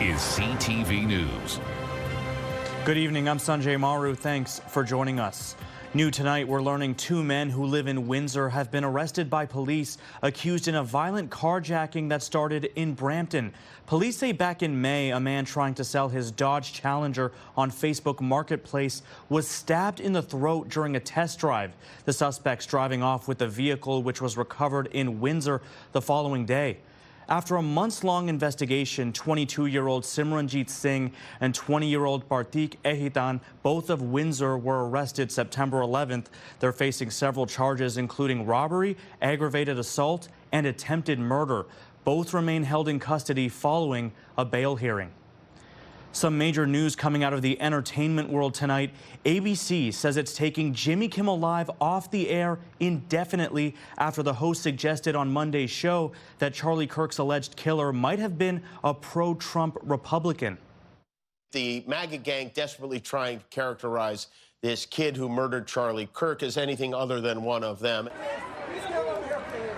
is CTV News. Good evening, I'm Sanjay. Maru. Thanks for joining us. New tonight, we're learning two men who live in Windsor have been arrested by police, accused in a violent carjacking that started in Brampton. Police say back in May, a man trying to sell his Dodge Challenger on Facebook Marketplace was stabbed in the throat during a test drive. The suspects driving off with the vehicle, which was recovered in Windsor the following day. After a months-long investigation, 22-year-old Simranjeet Singh and 20-year-old Partik Ehitan, both of Windsor, were arrested September 11th. They're facing several charges, including robbery, aggravated assault, and attempted murder. Both remain held in custody following a bail hearing. Some major news coming out of the entertainment world tonight. ABC says it's taking Jimmy Kimmel Live off the air indefinitely after the host suggested on Monday's show that Charlie Kirk's alleged killer might have been a pro-Trump Republican. The MAGA gang desperately trying to characterize this kid who murdered Charlie Kirk as anything other than one of them.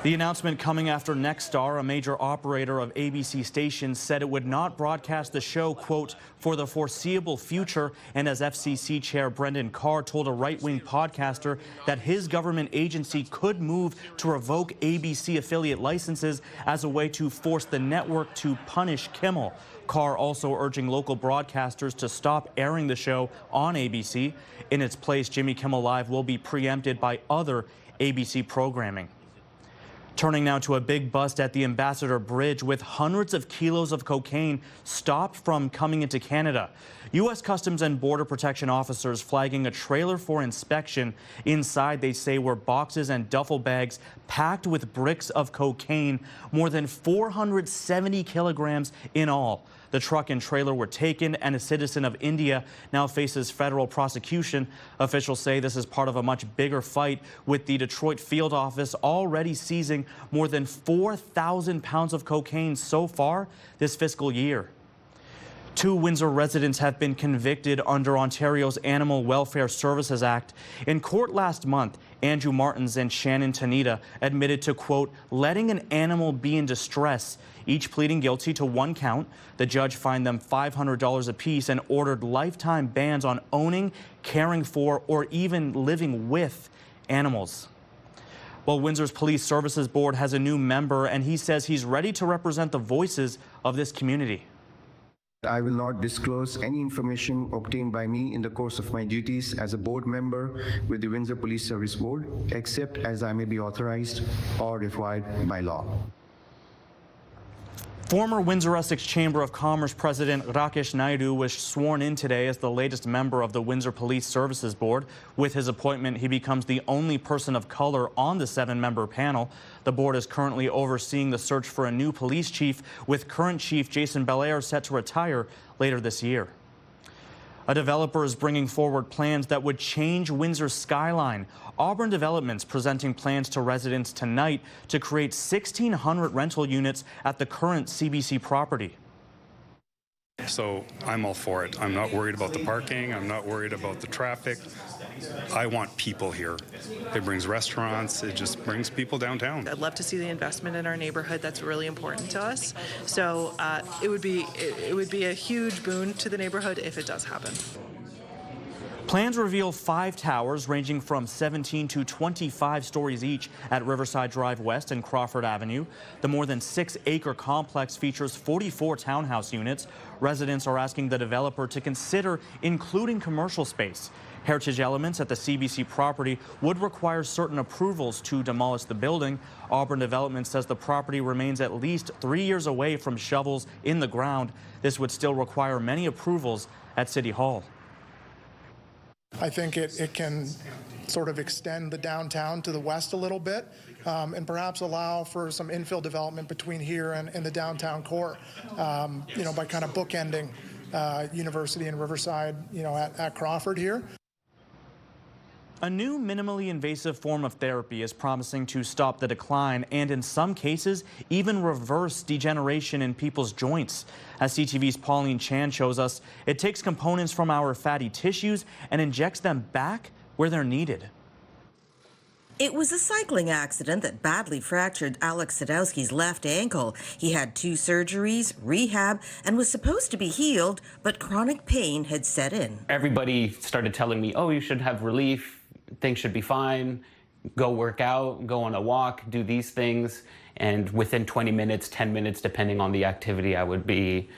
The announcement coming after Nexstar, a major operator of ABC stations, said it would not broadcast the show, quote, for the foreseeable future. And as FCC Chair Brendan Carr told a right-wing podcaster that his government agency could move to revoke ABC affiliate licenses as a way to force the network to punish Kimmel. Carr also urging local broadcasters to stop airing the show on ABC. In its place, Jimmy Kimmel Live will be preempted by other ABC programming. Turning now to a big bust at the Ambassador Bridge with hundreds of kilos of cocaine stopped from coming into Canada. U.S. Customs and Border Protection officers flagging a trailer for inspection. Inside, they say, were boxes and duffel bags packed with bricks of cocaine, more than 470 kilograms in all. The truck and trailer were taken, and a citizen of India now faces federal prosecution. Officials say this is part of a much bigger fight, with the Detroit field office already seizing more than 4,000 pounds of cocaine so far this fiscal year. Two Windsor residents have been convicted under Ontario's Animal Welfare Services Act. In court last month, Andrew Martins and Shannon Tanita admitted to, quote, letting an animal be in distress, each pleading guilty to one count. The judge fined them $500 apiece and ordered lifetime bans on owning, caring for, or even living with animals. Well, Windsor's Police Services Board has a new member, and he says he's ready to represent the voices of this community. I will not disclose any information obtained by me in the course of my duties as a board member with the Windsor Police Service Board, except as I may be authorized or required by law. Former Windsor-Essex Chamber of Commerce President Rakesh Naidu was sworn in today as the latest member of the Windsor Police Services Board. With his appointment, he becomes the only person of color on the 7-member panel. The board is currently overseeing the search for a new police chief, with current chief Jason Belair set to retire later this year. A developer is bringing forward plans that would change Windsor's skyline. Auburn Development's presenting plans to residents tonight to create 1,600 rental units at the current CBC property. So I'm all for it. I'm not worried about the parking. I'm not worried about the traffic. I want people here. It brings restaurants. It just brings people downtown. I'd love to see the investment in our neighborhood. That's really important to us. So it would be a huge boon to the neighborhood if it does happen. Plans reveal 5 towers ranging from 17 to 25 stories each at Riverside Drive West and Crawford Avenue. The more than 6-acre complex features 44 townhouse units. Residents are asking the developer to consider including commercial space. Heritage Elements at the CBC property would require certain approvals to demolish the building. Auburn Development says the property remains at least 3 years away from shovels in the ground. This would still require many approvals at City Hall. I think it can sort of extend the downtown to the west a little bit and perhaps allow for some infill development between here and the downtown core, by kind of bookending University and Riverside, at Crawford here. A new minimally invasive form of therapy is promising to stop the decline and, in some cases, even reverse degeneration in people's joints. As CTV's Pauline Chan shows us, it takes components from our fatty tissues and injects them back where they're needed. It was a cycling accident that badly fractured Alex Sadowski's left ankle. He had 2 surgeries, rehab, and was supposed to be healed, but chronic pain had set in. Everybody started telling me, oh, you should have relief, things should be fine, go work out, go on a walk, do these things. And within 20 minutes, 10 minutes, depending on the activity, I would be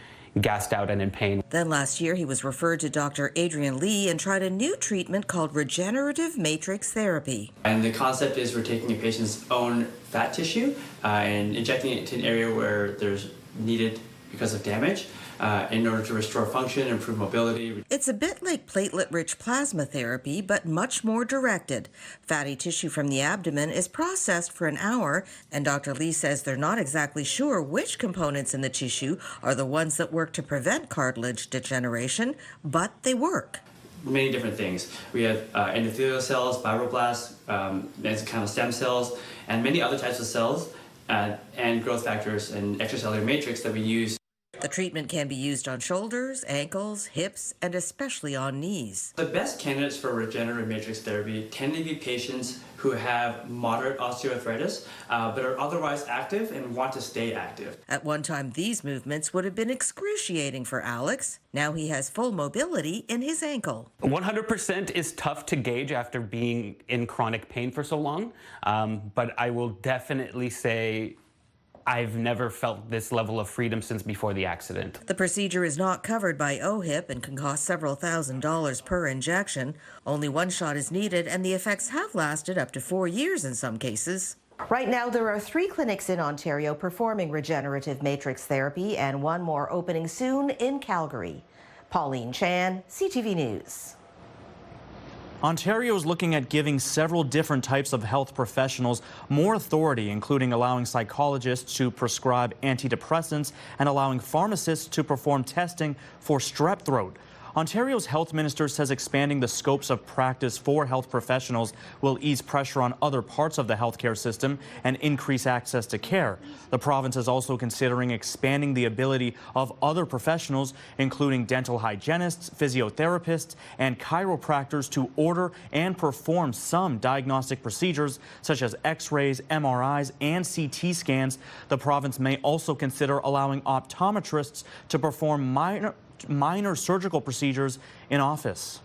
gassed out and in pain. Then last year, he was referred to Dr. Adrian Lee and tried a new treatment called regenerative matrix therapy. And the concept is we're taking a patient's own fat tissue and injecting it into an area where there's needed because of damage in order to restore function, improve mobility. It's a bit like platelet-rich plasma therapy, but much more directed. Fatty tissue from the abdomen is processed for an hour, and Dr. Lee says they're not exactly sure which components in the tissue are the ones that work to prevent cartilage degeneration, but they work. Many different things. We have endothelial cells, fibroblasts, mesenchymal stem cells, and many other types of cells, and growth factors and extracellular matrix that we use. The treatment can be used on shoulders, ankles, hips, and especially on knees. The best candidates for regenerative matrix therapy tend to be patients who have moderate osteoarthritis, but are otherwise active and want to stay active. At one time, these movements would have been excruciating for Alex. Now he has full mobility in his ankle. 100% is tough to gauge after being in chronic pain for so long, but I will definitely say I've never felt this level of freedom since before the accident. The procedure is not covered by OHIP and can cost several $1,000s per injection. Only one shot is needed, and the effects have lasted up to 4 years in some cases. Right now, there are 3 clinics in Ontario performing regenerative matrix therapy, and 1 more opening soon in Calgary. Pauline Chan, CTV News. Ontario is looking at giving several different types of health professionals more authority, including allowing psychologists to prescribe antidepressants and allowing pharmacists to perform testing for strep throat. Ontario's health minister says expanding the scopes of practice for health professionals will ease pressure on other parts of the healthcare system and increase access to care. The province is also considering expanding the ability of other professionals, including dental hygienists, physiotherapists, and chiropractors, to order and perform some diagnostic procedures such as X-rays, MRIs, and CT scans. The province may also consider allowing optometrists to perform minor surgical procedures in office.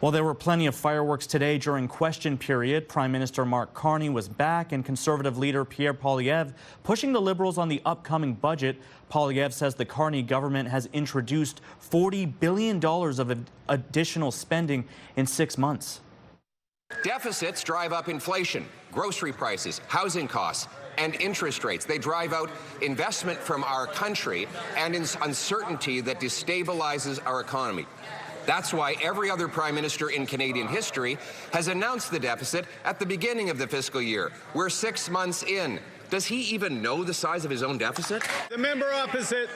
While there were plenty of fireworks today during question period, Prime Minister Mark Carney was back, and Conservative leader Pierre Poilievre pushing the Liberals on the upcoming budget. Poilievre says the Carney government has introduced $40 billion of additional spending in 6 months. Deficits drive up inflation, grocery prices, housing costs, and interest rates. They drive out investment from our country and uncertainty that destabilizes our economy. That's why every other prime minister in Canadian history has announced the deficit at the beginning of the fiscal year. We're 6 months in. Does he even know the size of his own deficit? The member opposite,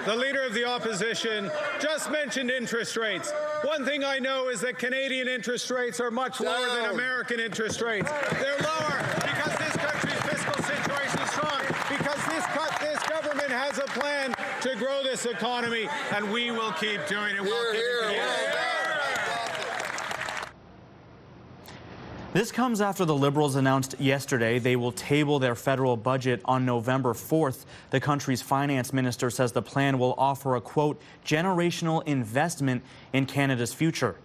the leader of the opposition, just mentioned interest rates. One thing I know is that Canadian interest rates are much lower than American interest rates. They're lower because this country's fiscal situation is strong, because this government has a plan to grow this economy, and we will keep doing it. This comes after the Liberals announced yesterday they will table their federal budget on November 4th. The country's finance minister says the plan will offer a, quote, generational investment in Canada's future.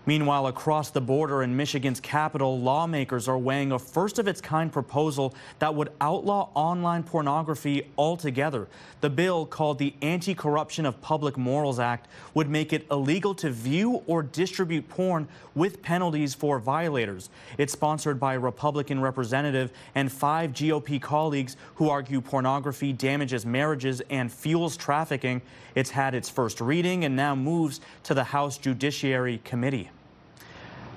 Meanwhile, across the border in Michigan's capital, lawmakers are weighing a first-of-its-kind proposal that would outlaw online pornography altogether. The bill, called the Anti-Corruption of Public Morals Act, would make it illegal to view or distribute porn with penalties for violators. It's sponsored by a Republican representative and 5 GOP colleagues who argue pornography damages marriages and fuels trafficking. It's had its first reading and now moves to the House Judiciary Committee.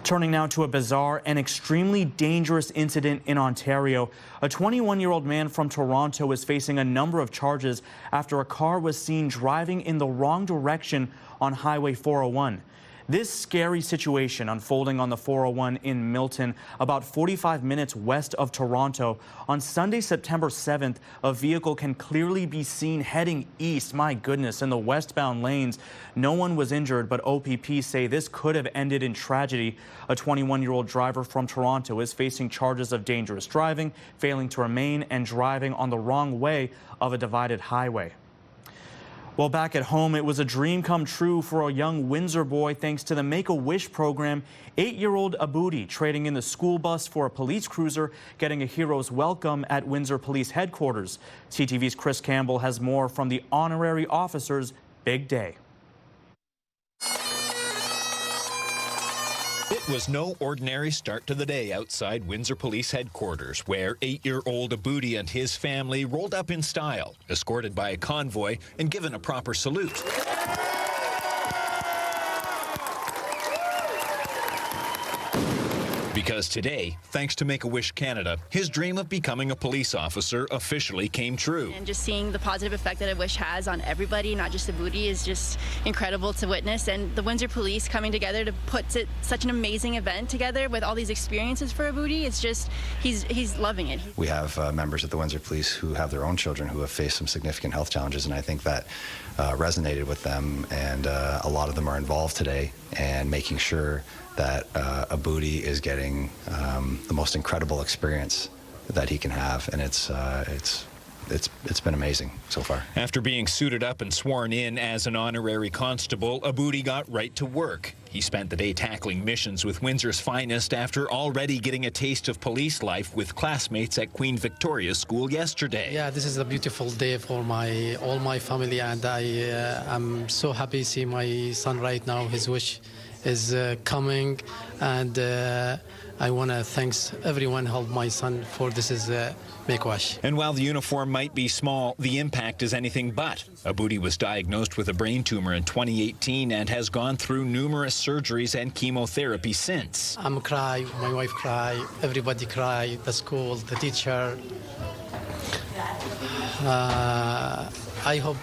Turning now to a bizarre and extremely dangerous incident in Ontario. A 21-year-old man from Toronto is facing a number of charges after a car was seen driving in the wrong direction on Highway 401. This scary situation unfolding on the 401 in Milton, about 45 minutes west of Toronto. On Sunday, September 7th, a vehicle can clearly be seen heading east. My goodness, in the westbound lanes. No one was injured, but OPP say this could have ended in tragedy. A 21-year-old driver from Toronto is facing charges of dangerous driving, failing to remain, and driving on the wrong way of a divided highway. Well, back at home, it was a dream come true for a young Windsor boy thanks to the Make-A-Wish program. 8-year-old Aboudi trading in the school bus for a police cruiser, getting a hero's welcome at Windsor Police Headquarters. CTV's Chris Campbell has more from the honorary officer's big day. It was no ordinary start to the day outside Windsor Police Headquarters, where 8-year-old Aboudi and his family rolled up in style, escorted by a convoy and given a proper salute. Because today, thanks to Make-A-Wish Canada, his dream of becoming a police officer officially came true. And just seeing the positive effect that a wish has on everybody, not just Aboudi, is just incredible to witness. And the Windsor Police coming together to put such an amazing event together with all these experiences for Aboudi, it's just, he's loving it. We have members of the Windsor Police who have their own children who have faced some significant health challenges, and I think that resonated with them, and a lot of them are involved today and making sure that Aboudi is getting the most incredible experience that he can have, and it's been amazing so far. After being suited up and sworn in as an honorary constable, Aboudi got right to work. He spent the day tackling missions with Windsor's finest after already getting a taste of police life with classmates at Queen Victoria's School yesterday. Yeah, this is a beautiful day for all my family, and I'm so happy to see my son right now. His wish is coming, and I want to thank everyone who helped my son for this is Make-A-Wish. And while the uniform might be small, the impact is anything but. Aboudi was diagnosed with a brain tumor in 2018 and has gone through numerous surgeries and chemotherapy since. I'm cry, my wife cry, everybody cry, the school, the teacher. I hope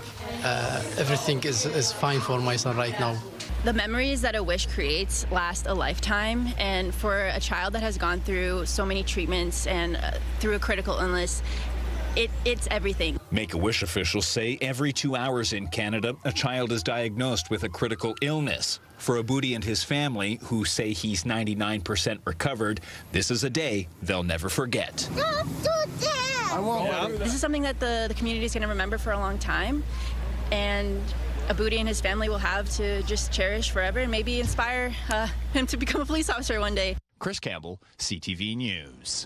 everything is fine for my son right now. The memories that a wish creates last a lifetime, and for a child that has gone through so many treatments and through a critical illness, it's everything. Make-A-Wish officials say every 2 hours in Canada, a child is diagnosed with a critical illness. For Aboudi and his family, who say he's 99% recovered, this is a day they'll never forget. This is something that the community is going to remember for a long time, and Aboudi and his family will have to just cherish forever and maybe inspire him to become a police officer one day. Chris Campbell, CTV News.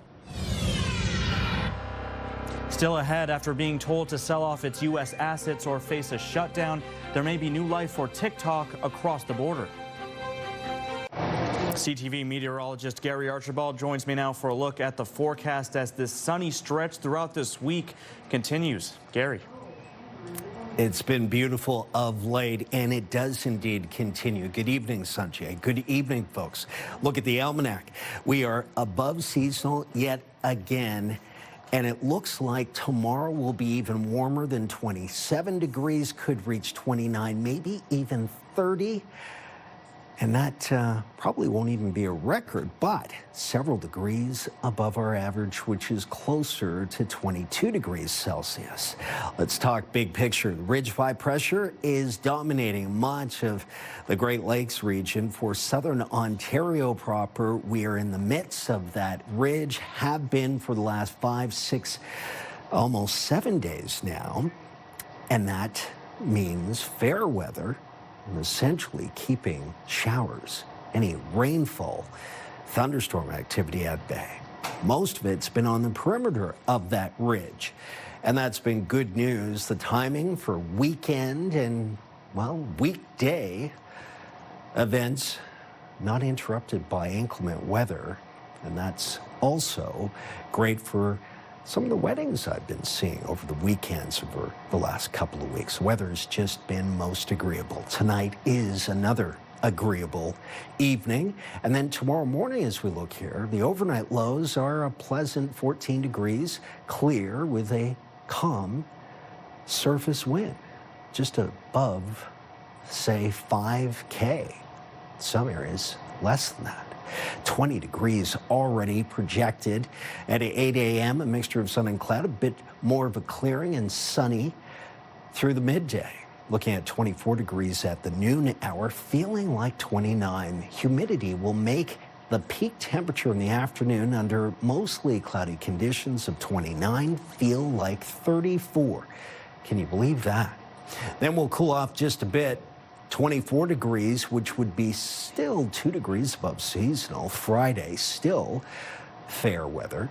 Still ahead, after being told to sell off its U.S. assets or face a shutdown, there may be new life for TikTok across the border. CTV meteorologist Gary Archibald joins me now for a look at the forecast as this sunny stretch throughout this week continues. Gary. It's been beautiful of late, and it does indeed continue. Good evening, Sanjay. Good evening, folks. Look at the almanac. We are above seasonal yet again, and it looks like tomorrow will be even warmer than 27 degrees, could reach 29, maybe even 30. And that probably won't even be a record, but several degrees above our average, which is closer to 22 degrees Celsius. Let's talk big picture. The ridge of high pressure is dominating much of the Great Lakes region. For southern Ontario proper, we are in the midst of that ridge, have been for the last 5, 6, almost 7 days now. And that means fair weather, and essentially keeping showers, any rainfall, thunderstorm activity at bay. Most of it's been on the perimeter of that ridge, and that's been good news. The timing for weekend and, well, weekday events not interrupted by inclement weather, and that's also great for some of the weddings I've been seeing over the weekends over the last couple of weeks. Weather's just been most agreeable. Tonight is another agreeable evening. And then tomorrow morning, as we look here, the overnight lows are a pleasant 14 degrees, clear with a calm surface wind, just above, say, 5K. Some areas less than that. 20 degrees already projected at 8 a.m. A mixture of sun and cloud, a bit more of a clearing and sunny through the midday. Looking at 24 degrees at the noon hour, feeling like 29. Humidity will make the peak temperature in the afternoon under mostly cloudy conditions of 29 feel like 34. Can you believe that? Then we'll cool off just a bit. 24 degrees, which would be still 2 degrees above seasonal. Friday, still fair weather.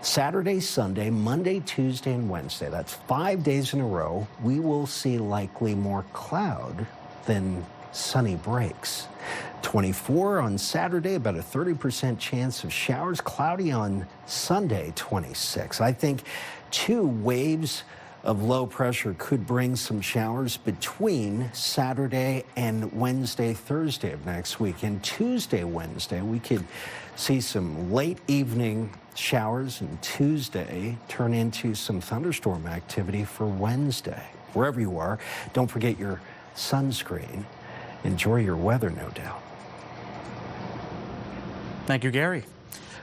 Saturday, Sunday, Monday, Tuesday, and Wednesday. That's 5 days in a row. We will see likely more cloud than sunny breaks. 24 on Saturday, about a 30% chance of showers. Cloudy on Sunday, 26. I think 2 waves of low pressure could bring some showers between Saturday and Wednesday, Thursday of next week. And Tuesday, Wednesday, we could see some late evening showers, and Tuesday turn into some thunderstorm activity for Wednesday. Wherever you are, don't forget your sunscreen. Enjoy your weather, no doubt. Thank you, Gary.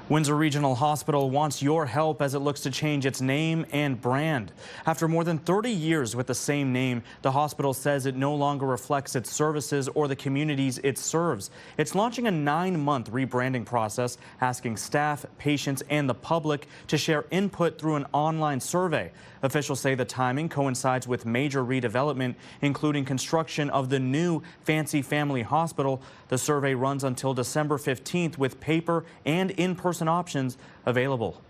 Windsor Regional Hospital wants your help as it looks to change its name and brand. After more than 30 years with the same name, the hospital says it no longer reflects its services or the communities it serves. It's launching a 9-month rebranding process, asking staff, patients, and the public to share input through an online survey. Officials say the timing coincides with major redevelopment, including construction of the new Fancy Family Hospital. The survey runs until December 15th with paper and in-person options available.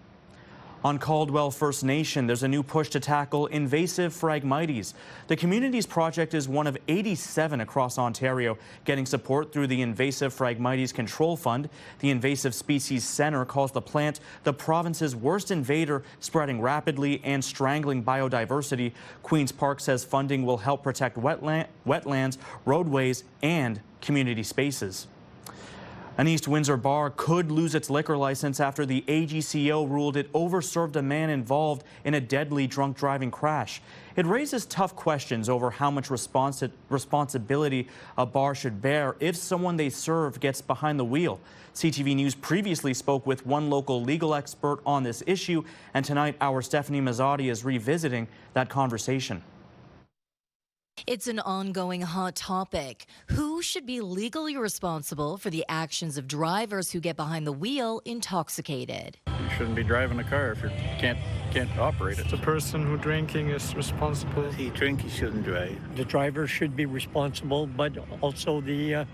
On Caldwell First Nation, there's a new push to tackle invasive Phragmites. The community's project is one of 87 across Ontario, getting support through the Invasive Phragmites Control Fund. The Invasive Species Centre calls the plant the province's worst invader, spreading rapidly and strangling biodiversity. Queen's Park says funding will help protect wetlands, roadways, and community spaces. An East Windsor bar could lose its liquor license after the AGCO ruled it overserved a man involved in a deadly drunk driving crash. It raises tough questions over how much responsibility a bar should bear if someone they serve gets behind the wheel. CTV News previously spoke with one local legal expert on this issue, and tonight our Stephanie Mazzotti is revisiting that conversation. It's an ongoing hot topic. Who should be legally responsible for the actions of drivers who get behind the wheel intoxicated? You shouldn't be driving a car if you can't operate it. The person who drinking is responsible. If he drink, he shouldn't drive. The driver should be responsible, but also the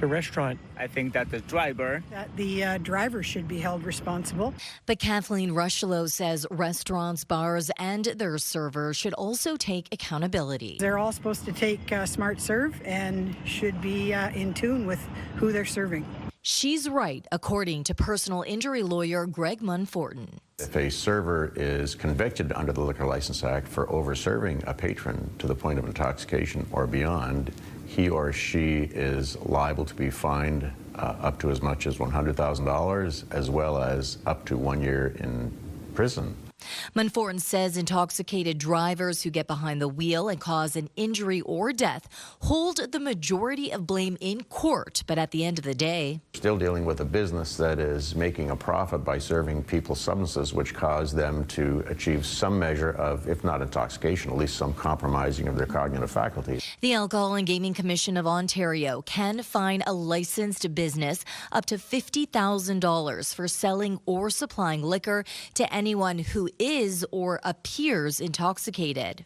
restaurant. I think that the driver should be held responsible. But Kathleen Rushello says restaurants, bars, and their servers should also take accountability. They're all supposed to take smart serve and should be in tune with who they're serving. She's right, according to personal injury lawyer Greg Munforton. If a server is convicted under the Liquor License Act for over-serving a patron to the point of intoxication or beyond, he or she is liable to be fined up to as much as $100,000, as well as up to 1 year in prison. Munforton says intoxicated drivers who get behind the wheel and cause an injury or death hold the majority of blame in court, but at the end of the day, Still dealing with a business that is making a profit by serving people substances which cause them to achieve some measure of, if not intoxication, at least some compromising of their cognitive faculties. The Alcohol and Gaming Commission of Ontario can fine a licensed business up to $50,000 for selling or supplying liquor to anyone who is or appears intoxicated.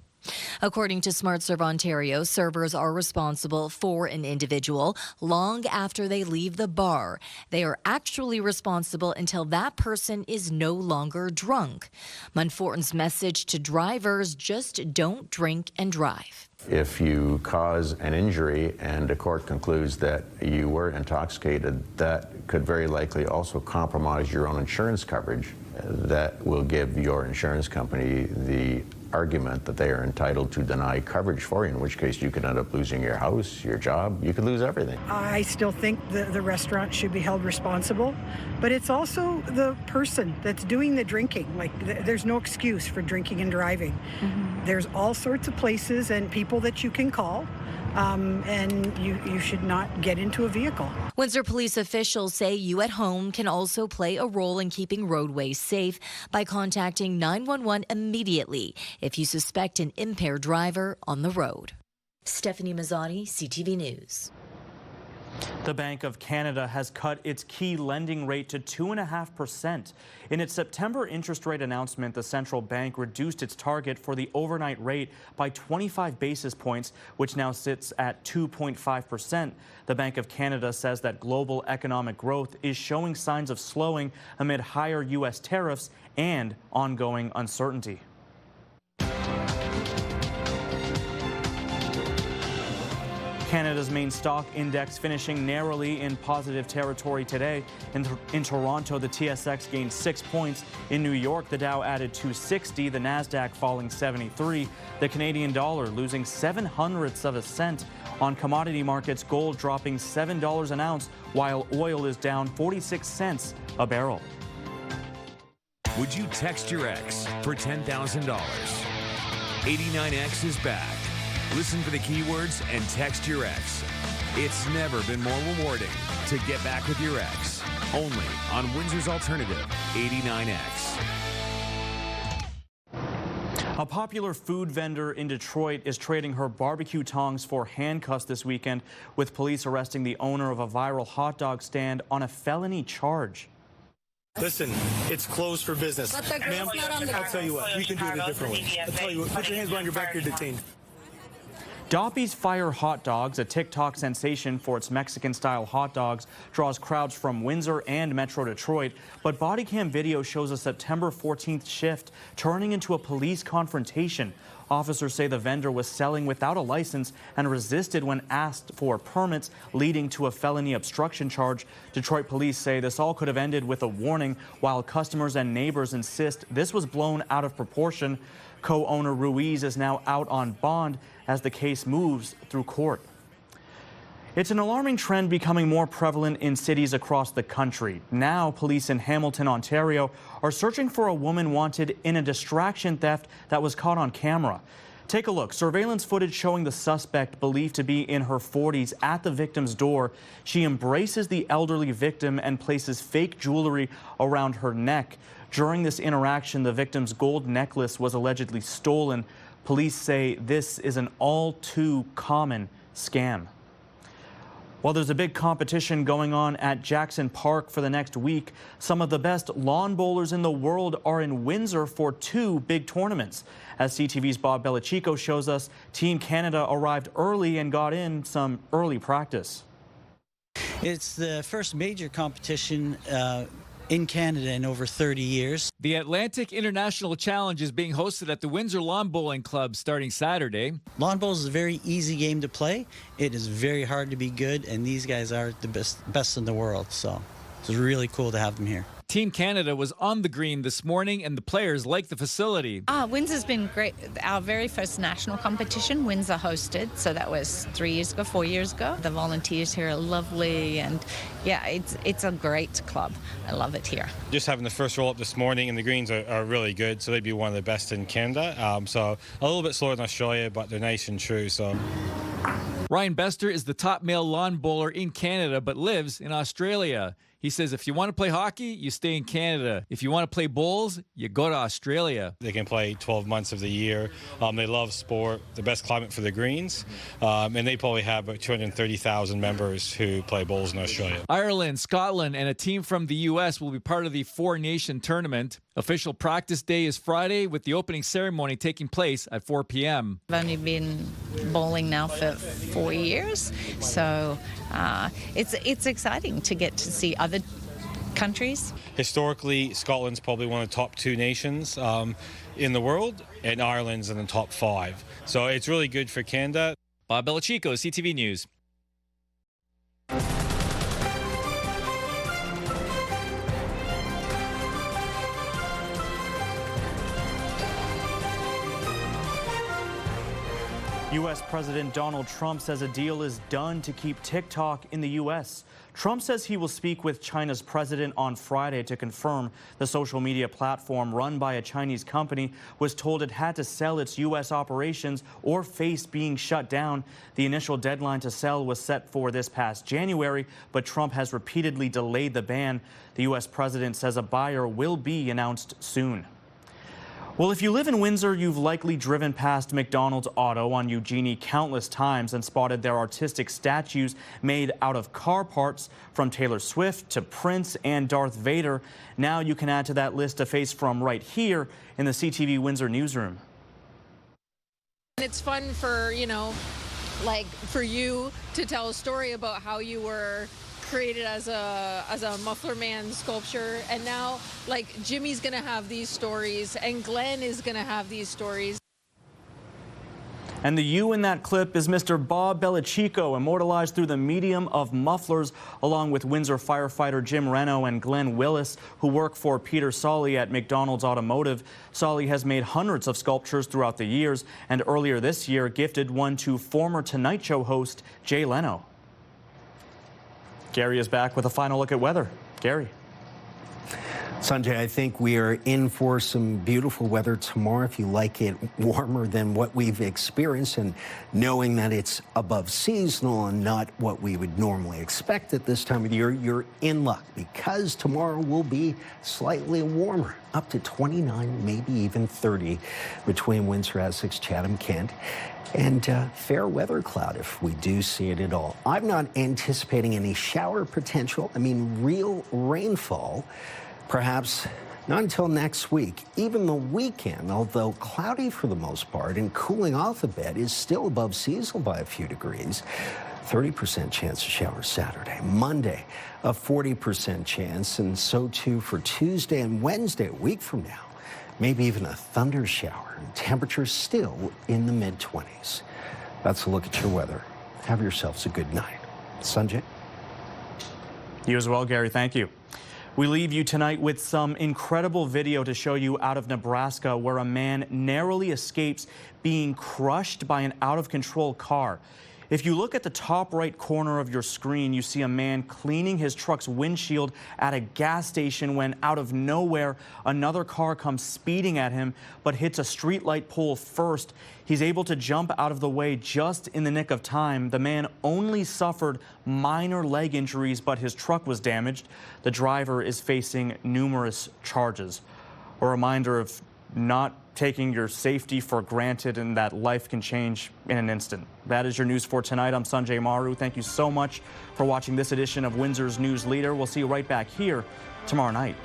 According to SmartServe Ontario, servers are responsible for an individual long after they leave the bar. They are actually responsible until that person is no longer drunk. Munforton's message to drivers: just don't drink and drive. If you cause an injury and a court concludes that you were intoxicated, that could very likely also compromise your own insurance coverage. That will give your insurance company the argument that they are entitled to deny coverage for you, in which case you could end up losing your house, your job, you could lose everything. I still think the restaurant should be held responsible, but it's also the person that's doing the drinking. Like, there's no excuse for drinking and driving. Mm-hmm. There's all sorts of places and people that you can call and you should not get into a vehicle. Windsor police officials say you at home can also play a role in keeping roadways safe by contacting 911 immediately if you suspect an impaired driver on the road. Stephanie Mazzotti, CTV News. The Bank of Canada has cut its key lending rate to 2.5%. In its September interest rate announcement, the central bank reduced its target for the overnight rate by 25 basis points, which now sits at 2.5%. The Bank of Canada says that global economic growth is showing signs of slowing amid higher U.S. tariffs and ongoing uncertainty. Canada's main stock index finishing narrowly in positive territory today. In Toronto, the TSX gained 6 points. In New York, the Dow added 260, the Nasdaq falling 73, the Canadian dollar losing 0.07 of a cent. On commodity markets, gold dropping $7 an ounce, while oil is down 46 cents a barrel. Would you text your ex for $10,000? 89X is back. Listen for the keywords and text your ex. It's never been more rewarding to get back with your ex. Only on Windsor's Alternative, 89X. A popular food vendor in Detroit is trading her barbecue tongs for handcuffs this weekend, with police arresting the owner of a viral hot dog stand on a felony charge. Listen, it's closed for business. Ma'am, I'll tell you what, we can do it a different way. I'll tell you what, put your hands behind your back, you're detained. Doppy's Fire Hot Dogs, a TikTok sensation for its Mexican-style hot dogs, draws crowds from Windsor and Metro Detroit. But body cam video shows a September 14th shift turning into a police confrontation. Officers say the vendor was selling without a license and resisted when asked for permits, leading to a felony obstruction charge. Detroit police say this all could have ended with a warning, while customers and neighbors insist this was blown out of proportion. Co-owner Ruiz is now out on bond as the case moves through court. It's an alarming trend becoming more prevalent in cities across the country. Now, police in Hamilton, Ontario, are searching for a woman wanted in a distraction theft that was caught on camera. Take a look. Surveillance footage showing the suspect, believed to be in her 40s, at the victim's door. She embraces the elderly victim and places fake jewelry around her neck. During this interaction, the victim's gold necklace was allegedly stolen. Police say this is an all too common scam. While there's a big competition going on at Jackson Park for the next week, some of the best lawn bowlers in the world are in Windsor for 2 big tournaments. As CTV's Bob Belichico shows us, Team Canada arrived early and got in some early practice. It's the first major competition in Canada in over 30 years. The Atlantic International Challenge is being hosted at the Windsor Lawn Bowling Club starting Saturday. Lawn bowls is a very easy game to play. It is very hard to be good, and these guys are the best in the world, so it's really cool to have them here. Team Canada was on the green this morning, and the players like the facility. Windsor's been great. Our very first national competition, Windsor hosted, so that was 3 years ago, 4 years ago. The volunteers here are lovely, and yeah, it's a great club. I love it here. Just having the first roll up this morning, and the greens are really good, so they'd be one of the best in Canada. So a little bit slower than Australia, but they're nice and true. So. Ryan Bester is the top male lawn bowler in Canada, but lives in Australia. He says if you want to play hockey, you stay in Canada. If you want to play bowls, you go to Australia. They can play 12 months of the year. They love sport, the best climate for the greens, and they probably have about 230,000 members who play bowls in Australia. Ireland, Scotland, and a team from the U.S. will be part of the four-nation tournament. Official practice day is Friday, with the opening ceremony taking place at 4 p.m. I've only been bowling now for 4 years, so it's exciting to get to see other countries. Historically, Scotland's probably one of the top 2 nations in the world, and Ireland's in the top 5. So it's really good for Canada. Bob Belichico, CTV News. U.S. President Donald Trump says a deal is done to keep TikTok in the U.S. Trump says he will speak with China's president on Friday to confirm the social media platform run by a Chinese company was told it had to sell its U.S. operations or face being shut down. The initial deadline to sell was set for this past January, but Trump has repeatedly delayed the ban. The U.S. president says a buyer will be announced soon. Well, if you live in Windsor, you've likely driven past McDonald's Auto on Eugenie countless times and spotted their artistic statues made out of car parts from Taylor Swift to Prince and Darth Vader. Now you can add to that list a face from right here in the CTV Windsor newsroom. It's fun for, like for you to tell a story about how you were created as a muffler man sculpture, and now like Jimmy's gonna have these stories and Glenn is gonna have these stories. And the you in that clip is Mr. Bob Belichico, immortalized through the medium of mufflers, along with Windsor firefighter Jim Reno and Glenn Willis, who work for Peter Solly at McDonald's Automotive. Solly has made hundreds of sculptures throughout the years, and earlier this year gifted one to former Tonight Show host Jay Leno. Gary is back with a final look at weather. Gary. Sanjay, I think we are in for some beautiful weather tomorrow, if you like it warmer than what we've experienced, and knowing that it's above seasonal and not what we would normally expect at this time of the year, you're in luck, because tomorrow will be slightly warmer, up to 29, maybe even 30 between Windsor, Essex, Chatham, Kent. And fair weather cloud if we do see it at all. I'm not anticipating any shower potential. I mean, real rainfall, perhaps not until next week. Even the weekend, although cloudy for the most part and cooling off a bit, is still above seasonal by a few degrees. 30% chance of showers Saturday. Monday, a 40% chance, and so too for Tuesday and Wednesday, a week from now. Maybe even a thunder shower, and temperatures still in the mid-20s. That's a look at your weather. Have yourselves a good night. Sanjay? You as well, Gary. Thank you. We leave you tonight with some incredible video to show you out of Nebraska, where a man narrowly escapes being crushed by an out-of-control car. If you look at the top right corner of your screen, you see a man cleaning his truck's windshield at a gas station when out of nowhere, another car comes speeding at him but hits a streetlight pole first. He's able to jump out of the way just in the nick of time. The man only suffered minor leg injuries, but his truck was damaged. The driver is facing numerous charges. A reminder of not taking your safety for granted, and that life can change in an instant. That is your news for tonight. I'm Sanjay Maru. Thank you so much for watching this edition of Windsor's News Leader. We'll see you right back here tomorrow night.